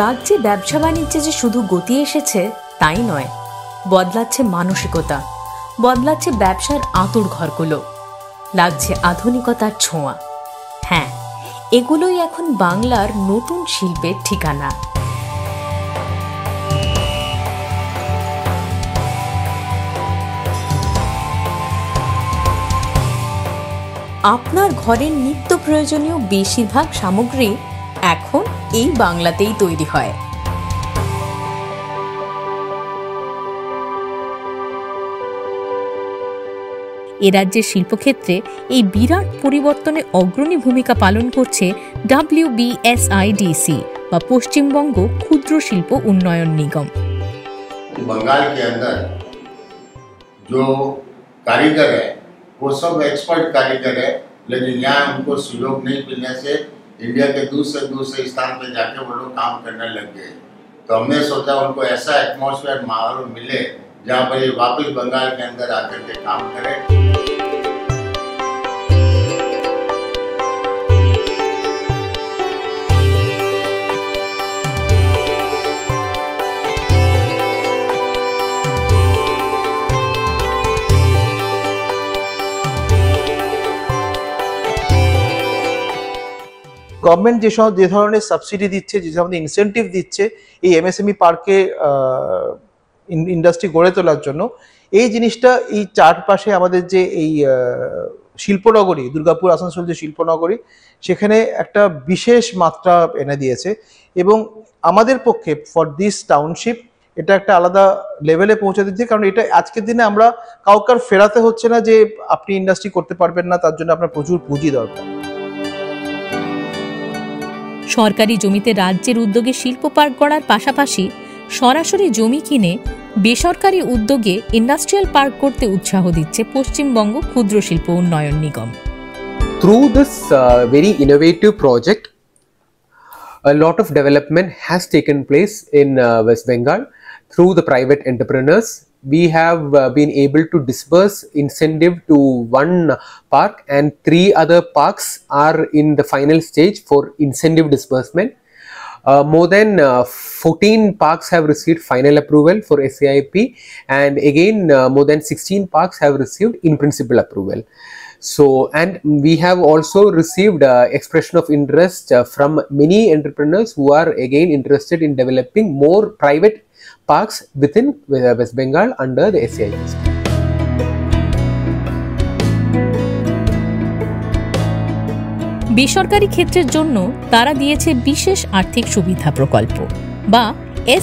রাজ্যে ব্যবসা বাণিজ্যে যে শুধু গতি এসেছে তাই নয়, বদলাচ্ছে মানসিকতা, বদলাচ্ছে ব্যবসার আঁতুড় ঘরগুলো, লাগছে আধুনিকতার ছোঁয়া। হ্যাঁ, এগুলোই এখন বাংলার নতুন শিল্পের ঠিকানা। আপনার ঘরের নিত্য প্রয়োজনীয় বেশিরভাগ সামগ্রী এখন এই বাংলাতেই তৈরি হয়। এ রাজ্যের শিল্পক্ষেত্রে এই বিরাট পরিবর্তনে অগ্রণী ভূমিকা পালন করছে WBSIDC বা পশ্চিমবঙ্গ ক্ষুদ্র শিল্প উন্নয়ন নিগম। बंगाल के अंदर जो कारीगर है वो सब एक्सपर्ट कारीगर है, लेकिन यहाँ उनको सहयोग नहीं मिलने से इंडिया के दूसरे स्थान पे जाके वो लोग काम करने लग गए। तो हमने सोचा उनको ऐसा एटमॉस्फेयर माहौल मिले जहाँ पर ये वापस बंगाल के अंदर आकर के काम करें। গভর্নমেন্ট যে ধরনের সাবসিডি দিচ্ছে, যে ধরনের ইনসেন্টিভ দিচ্ছে এই এমএসএমই পার্কে ইন্ডাস্ট্রি গড়ে তোলার জন্য, এই জিনিসটা এই চারপাশে আমাদের যে এই শিল্পনগরী দুর্গাপুর আসানসোল যে শিল্পনগরী, সেখানে একটা বিশেষ মাত্রা এনে দিয়েছে। এবং আমাদের পক্ষে ফর দিস টাউনশিপ এটা একটা আলাদা লেভেলে পৌঁছে দিচ্ছে, কারণ এটা আজকের দিনে আমরা কাউকে ফেরাতে হচ্ছে না যে আপনি ইন্ডাস্ট্রি করতে পারবেন না, তার জন্য আপনার প্রচুর পুঁজি দরকার। সরকারি জমিতে রাজ্যের উদ্যোগে শিল্প পার্ক গড়ার পাশাপাশি সরাসরি জমি কিনে বেসরকারি উদ্যোগে ইন্ডাস্ট্রিয়াল পার্ক করতে উৎসাহ দিচ্ছে পশ্চিমবঙ্গ ক্ষুদ্র শিল্প উন্নয়ন নিগম। Through this very innovative project, a lot of development has taken place in West Bengal through the private entrepreneurs. We have been able to disburse incentive to one park, and 3 other parks are in the final stage for incentive disbursement. More than 14 parks have received final approval for SAIP, and again more than 16 parks have received in principle approval. So, and we have also received expression of interest from many entrepreneurs who are again interested in developing more private parks within West Bengal under the SAIP scheme. বেসরকারি ক্ষেত্রের জন্য তারা দিয়েছে বিশেষ আর্থিক সুবিধা প্রকল্প বা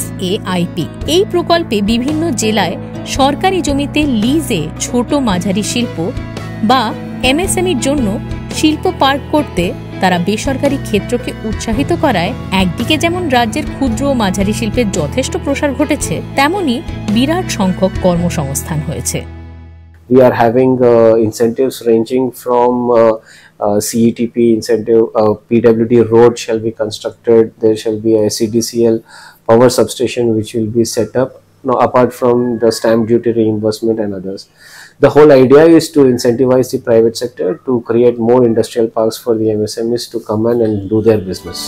SAIP। এই প্রকল্পে বিভিন্ন জেলায় সরকারি জমিতে লিজে ছোট মাঝারি শিল্প বা MSMEর জন্য শিল্প পার্ক করতে তারা বেসরকারি ক্ষেত্রকে উৎসাহিত করায় একদিকে যেমন রাজ্যের ক্ষুদ্র ও মাঝারি শিল্পের যথেষ্ট প্রসার ঘটেছে, তেমনি বিরাট সংখ্যক কর্মসংস্থান হয়েছে। We are having incentives ranging from CETP incentive, PWD road shall be constructed, there shall be a CDCL power substation which will be set up, apart from the stamp duty reimbursement and others. The whole idea is to incentivize the private sector to create more industrial parks for the MSMEs to come in and do their business.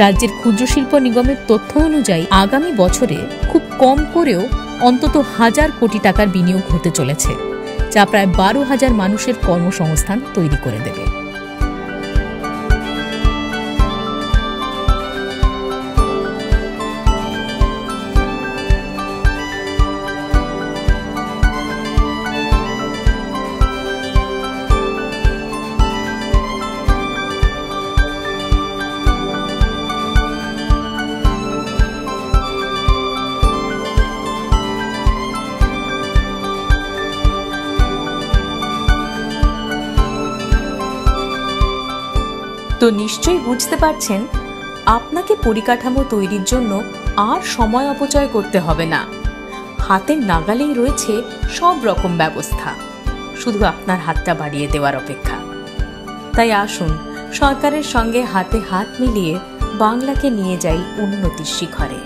রাজ্যের ক্ষুদ্র শিল্প নিগমের তথ্য অনুযায়ী আগামী বছরে খুব কম করেও অন্তত 1000 কোটি টাকার বিনিয়োগ হতে চলেছে, যা প্রায় 12,000 মানুষের কর্মসংস্থান তৈরি করে দেবে। তো নিশ্চয়ই বুঝতে পারছেন, আপনাকে পরিকাঠামো তৈরির জন্য আর সময় অপচয় করতে হবে না। হাতের নাগালেই রয়েছে সব রকম ব্যবস্থা, শুধু আপনার হাতটা বাড়িয়ে দেওয়ার অপেক্ষা। তাই আসুন সরকারের সঙ্গে হাতে হাত মিলিয়ে বাংলাকে নিয়ে যাই উন্নতির শিখরে।